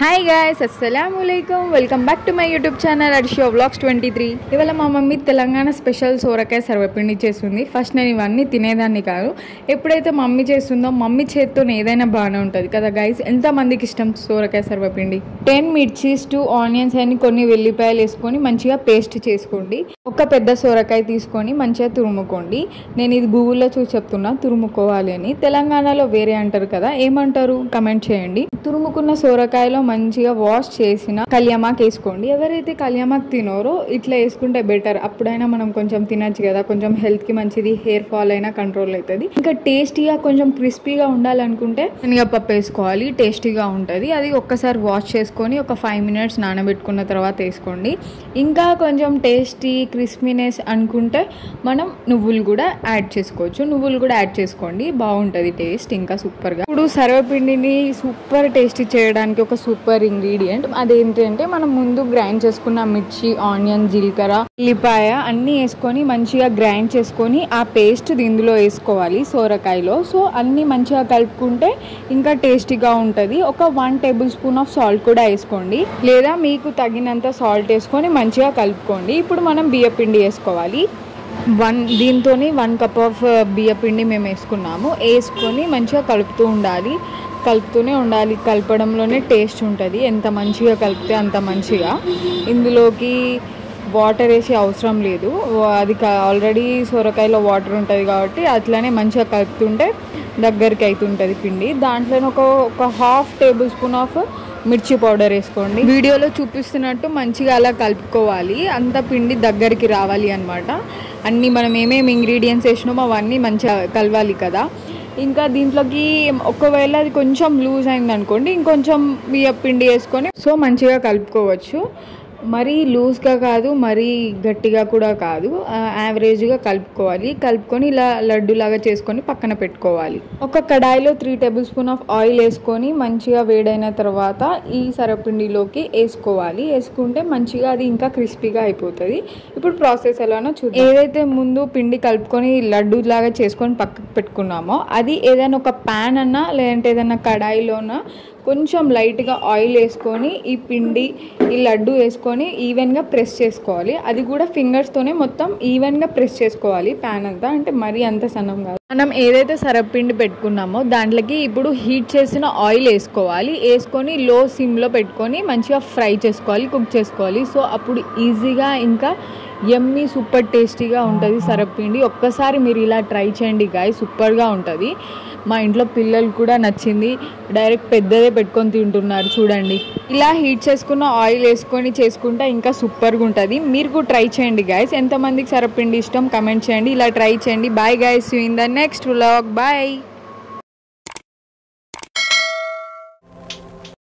Hi guys, అస్సలాముఅలైకుం. Welcome back to my YouTube channel Adisho vlogs 23. ఇవాళ మా మమ్మీ తెలంగాణ స్పెషల్ సోరకాయ సర్వపిండి చేస్తుంది. ఫస్ట్ నేను ఇవన్నీ తినేదాన్ని కాదు. ఎప్పుడైతే మమ్మీ చేస్తుందో మమ్మీ చేతితో ఏదైనా బాగానే ఉంటుంది కదా గైస్. ఎంతమందికి ఇష్టం సోరకాయ సర్వపిండి? 10 మిర్చీస్ 2 ఆనియన్స్ అని కొన్ని వెల్లిపాయలు వేసుకొని మంచిగా పేస్ట్ చేసుకోండి. ఒక పెద్ద సోరకాయ తీసుకొని మంచిగా తురుముకోండి. నేను ఇది గూగుల్లో చూసి చెప్తున్నా, తురుముకోవాలి అని. తెలంగాణలో వేరే అంటారు కదా, ఏమంటారు కమెంట్ చేయండి. తురుముకున్న సోరకాయలో మంచిగా వాష్ చేసిన కళ్యామాకు వేసుకోండి. ఎవరైతే కళ్యామాకు తినోరో ఇట్లా వేసుకుంటే బెటర్. అప్పుడైనా మనం కొంచెం తినచ్చు కదా, కొంచెం హెల్త్ కి మంచిది, హెయిర్ ఫాల్ అయినా కంట్రోల్ అవుతుంది. ఇంకా టేస్టీగా కొంచెం క్రిస్పీగా ఉండాలనుకుంటే శనగపప్పు వేసుకోవాలి, టేస్టీగా ఉంటుంది. అది ఒక్కసారి వాష్ చేసుకొని ఒక 5 మినిట్స్ నానబెట్టుకున్న తర్వాత వేసుకోండి. ఇంకా కొంచెం టేస్టీ క్రిస్పీనెస్ అనుకుంటే మనం నువ్వులు కూడా యాడ్ చేసుకోవచ్చు. నువ్వులు కూడా యాడ్ చేసుకోండి, బాగుంటుంది టేస్ట్ ఇంకా సూపర్గా. ఇప్పుడు సర్వపిండిని సూపర్ టేస్టీ చేయడానికి ఒక సూపర్ ఇంగ్రీడియంట్ అదేంటంటే, మనం ముందు గ్రైండ్ చేసుకున్న మిర్చి, ఆనియన్, జీలకర్ర, ఉల్లిపాయ అన్నీ వేసుకొని మంచిగా గ్రైండ్ చేసుకొని ఆ పేస్ట్ ఇందులో వేసుకోవాలి సోరకాయలో. సో అన్నీ మంచిగా కలుపుకుంటే ఇంకా టేస్టీగా ఉంటుంది. ఒక 1 టేబుల్ స్పూన్ ఆఫ్ సాల్ట్ కూడా వేసుకోండి, లేదా మీకు తగినంత సాల్ట్ వేసుకొని మంచిగా కలుపుకోండి. ఇప్పుడు మనం బియ్యపిండి వేసుకోవాలి. దీంతో 1 కప్ ఆఫ్ బియ్యపిండి మేము వేసుకొని మంచిగా కలుపుతూనే ఉండాలి. కలపడంలోనే టేస్ట్ ఉంటుంది. ఎంత మంచిగా కలిపితే అంత మంచిగా. ఇందులోకి వాటర్ వేసే అవసరం లేదు, అది ఆల్రెడీ సొరకాయలో వాటర్ ఉంటుంది కాబట్టి అట్లనే మంచిగా కలుపుతుంటే దగ్గరికి అవుతుంటుంది పిండి. దాంట్లోనే ఒక 1/2 టేబుల్ స్పూన్ ఆఫ్ మిర్చి పౌడర్ వేసుకోండి. వీడియోలో చూపిస్తున్నట్టు మంచిగా అలా కలుపుకోవాలి. అంత పిండి దగ్గరికి రావాలి అన్నమాట. అన్నీ మనం ఏమేమి ఇంగ్రీడియంట్స్ వేసినామో అవన్నీ మంచిగా కలవాలి కదా. ఇంకా దీంట్లోకి ఒకవేళ అది కొంచెం లూజ్ అయింది అనుకోండి, ఇంకొంచెం బియ్యం పిండి వేసుకొని సో మంచిగా కలుపుకోవచ్చు. మరీ లూజ్గా కాదు, మరీ గట్టిగా కూడా కాదు, యావరేజ్గా కలుపుకొని ఇలా లడ్డులాగా చేసుకొని పక్కన పెట్టుకోవాలి. ఒక కడాయిలో 3 టేబుల్ స్పూన్ ఆఫ్ ఆయిల్ వేసుకొని మంచిగా వేడైన తర్వాత ఈ సరపిండిలోకి వేసుకుంటే మంచిగా అది ఇంకా క్రిస్పీగా అయిపోతుంది. ఇప్పుడు ప్రాసెస్ ఎలానో చూద్దాం. ఏదైతే ముందు పిండి కలుపుకొని లడ్డులాగా చేసుకొని పక్కకు పెట్టుకున్నామో అది ఏదైనా ఒక ప్యాన్ అన్నా లేదంటే ఏదైనా కడాయిలోనా కొంచెం లైట్గా ఆయిల్ వేసుకొని ఈ లడ్డు వేసుకొని ఈవెన్గా ప్రెస్ చేసుకోవాలి. అది కూడా ఫింగర్స్తోనే మొత్తం ఈవెన్గా ప్రెస్ చేసుకోవాలి ప్యాన్ అంతా, అంటే మరీ అంత సన్నం కాదు. మనం ఏదైతే సరపిండి పెట్టుకున్నామో దాంట్లోకి ఇప్పుడు హీట్ చేసిన ఆయిల్ వేసుకొని లో సిమ్లో పెట్టుకొని మంచిగా ఫ్రై చేసుకోవాలి, కుక్ చేసుకోవాలి. సో అప్పుడు ఈజీగా ఇంకా యమ్మీ సూపర్ టేస్టీగా ఉంటుంది సరపిండి. ఒక్కసారి మీరు ఇలా ట్రై చేయండి గాయ్, సూపర్గా ఉంటుంది. మా ఇంట్లో పిల్లలు కూడా నచ్చింది, డైరెక్ట్ పెద్దదే పెట్టుకొని తింటున్నారు చూడండి. ఇలా హీట్ చేసుకున్న ఆయిల్ వేసుకొని చేసుకుంటే ఇంకా సూపర్గా ఉంటుంది. మీరు కూడా ట్రై చేయండి గైస్. ఎంతమందికి సరపిండి ఇష్టం కమెంట్ చేయండి, ఇలా ట్రై చేయండి. Bye guys, see you in the next vlog. Bye.